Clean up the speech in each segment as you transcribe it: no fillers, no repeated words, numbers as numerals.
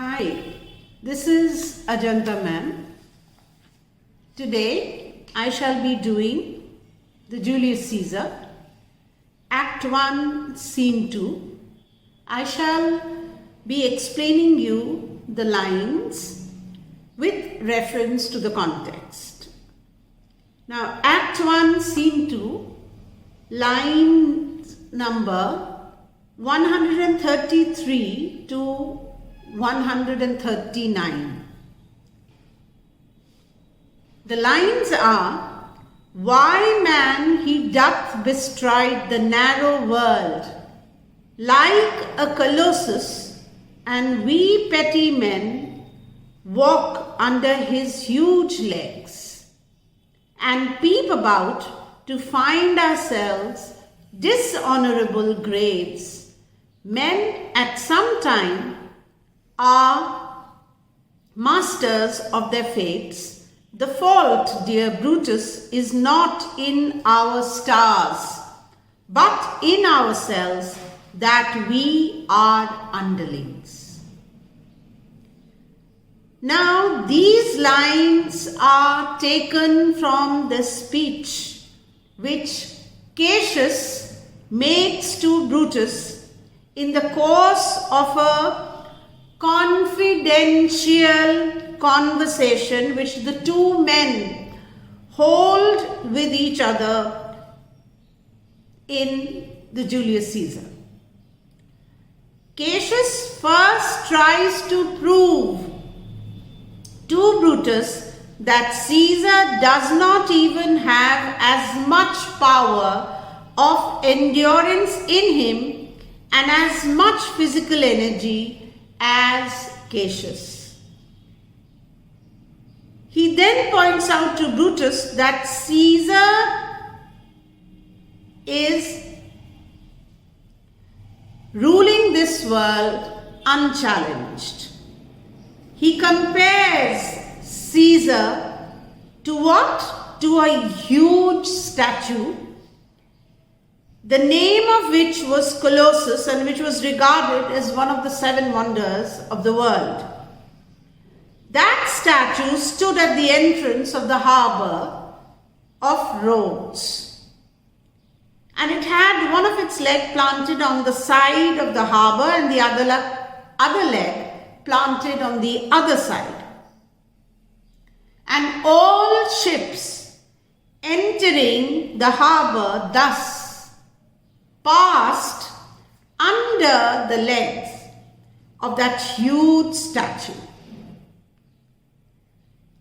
Hi, this is Ajanta ma'am. Today I shall be doing the Julius Caesar Act 1 Scene 2. I shall be explaining you the lines with reference to the context. Now Act 1 Scene 2, line number 133 to 139. The lines are: why man he doth bestride the narrow world like a colossus, and we petty men walk under his huge legs, and peep about to find ourselves dishonorable graves. Men at some time are masters of their fates. The fault, dear Brutus, is not in our stars, but in ourselves, that we are underlings. Now, these lines are taken from the speech which Cassius makes to Brutus in the course of a confidential conversation which the two men hold with each other in the Julius Caesar. Cassius first tries to prove to Brutus that Caesar does not even have as much power of endurance in him and as much physical energy as Cassius. He then points out to Brutus that Caesar is ruling this world unchallenged. He compares Caesar to what? To a huge statue, the name of which was Colossus and which was regarded as one of the seven wonders of the world. That statue stood at the entrance of the harbor of Rhodes, and it had one of its legs planted on the side of the harbor and the other leg planted on the other side. And all ships entering the harbor thus passed under the legs of that huge statue.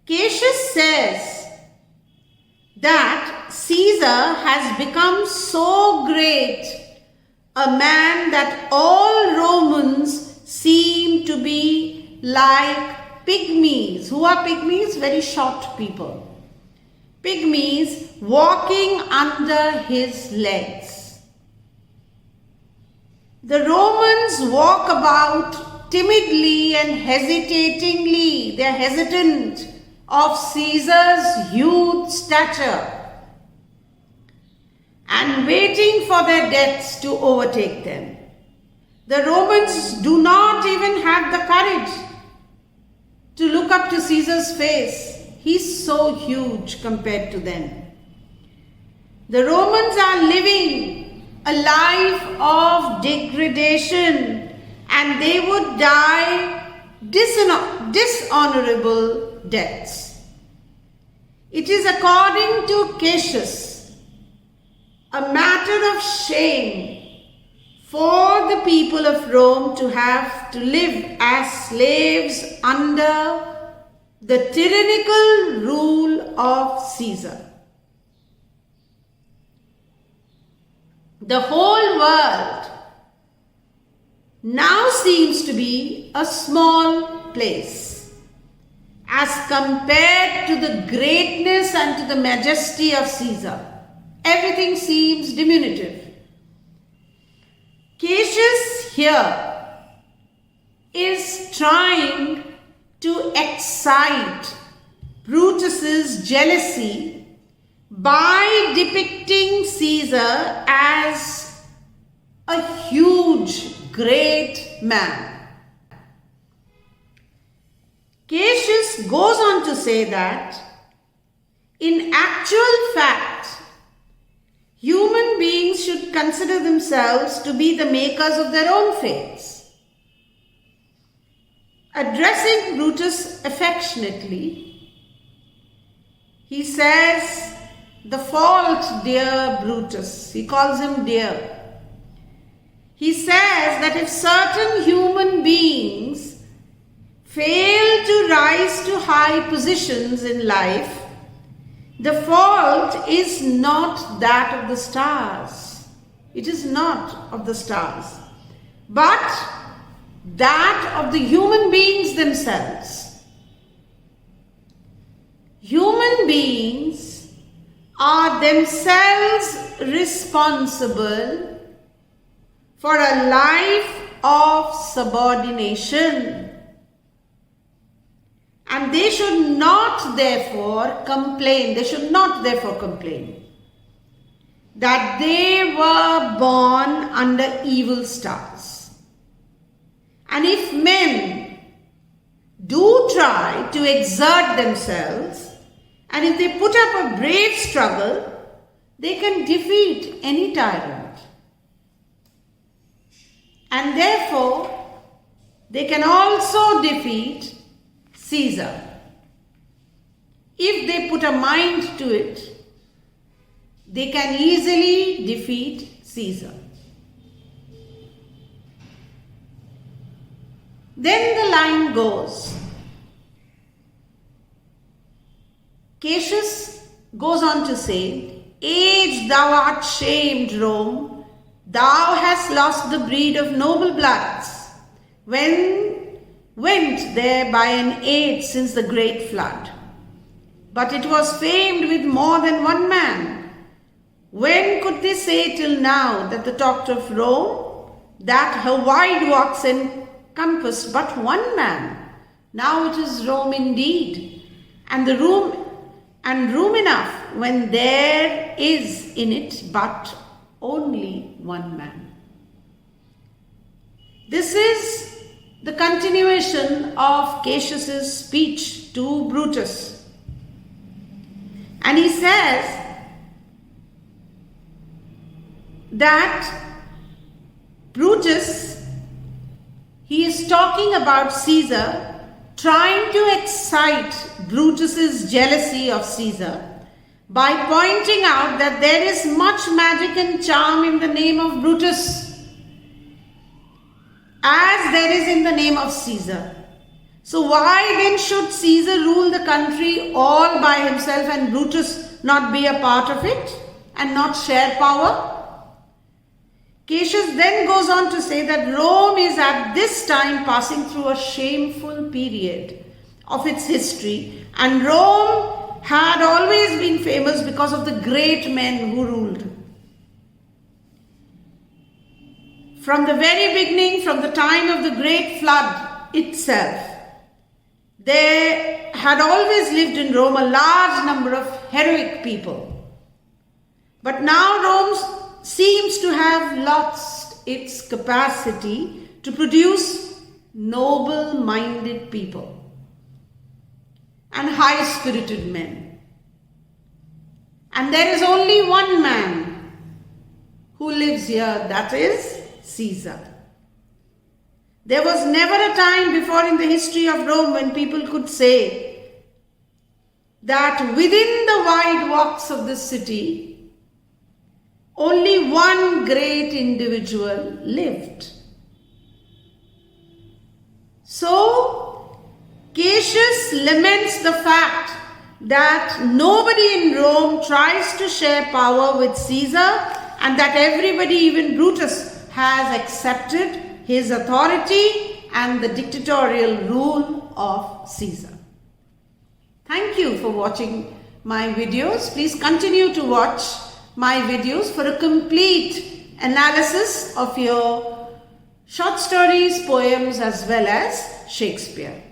Cassius says that Caesar has become so great a man that all Romans seem to be like pygmies. Who are pygmies? Very short people. Pygmies walking under his legs. The Romans walk about timidly and hesitatingly. They are hesitant of Caesar's huge stature and waiting for their deaths to overtake them. The Romans do not even have the courage to look up to Caesar's face. He's so huge compared to them. The Romans are living a life of degradation, and they would die dishonorable deaths. It is, according to Cassius, a matter of shame for the people of Rome to have to live as slaves under the tyrannical rule of Caesar. The whole world now seems to be a small place as compared to the greatness and to the majesty of Caesar. Everything seems diminutive. Cassius here is trying to excite Brutus's jealousy by depicting Caesar as a huge, great man. Cassius goes on to say that in actual fact, human beings should consider themselves to be the makers of their own fates. Addressing Brutus affectionately, he says, "The fault, dear Brutus," he calls him dear. He says that if certain human beings fail to rise to high positions in life, the fault is not that of the stars. It is not of the stars, but that of the human beings themselves. Human beings are themselves responsible for a life of subordination. And they should not therefore complain that they were born under evil stars. And if men do try to exert themselves, and if they put up a brave struggle, they can defeat any tyrant. And therefore, they can also defeat Caesar. If they put a mind to it, they can easily defeat Caesar. Then the line goes, Cassius goes on to say, "Age, thou art shamed, Rome, thou hast lost the breed of noble bloods, went there by an age since the great flood. But it was famed with more than one man. When could they say till now that the talked of Rome, that her wide walks encompassed but one man? Now it is Rome indeed, and room enough when there is in it but only one man." This is the continuation of Cassius's speech to Brutus. And he says that Brutus, he is talking about Caesar, trying to excite Brutus's jealousy of Caesar by pointing out that there is much magic and charm in the name of Brutus, as there is in the name of Caesar. So why then should Caesar rule the country all by himself and Brutus not be a part of it and not share power? Cassius then goes on to say that Rome is at this time passing through a shameful period of its history, and Rome had always been famous because of the great men who ruled. From the very beginning, from the time of the great flood itself, there had always lived in Rome a large number of heroic people. But now Rome seems to have lost its capacity to produce noble-minded people and high-spirited men. And there is only one man who lives here, that is Caesar. There was never a time before in the history of Rome when people could say that within the wide walks of this city, only one great individual lived. So, Cassius laments the fact that nobody in Rome tries to share power with Caesar, and that everybody, even Brutus, has accepted his authority and the dictatorial rule of Caesar. Thank you for watching my videos. Please continue to watch my videos for a complete analysis of your short stories, poems, as well as Shakespeare.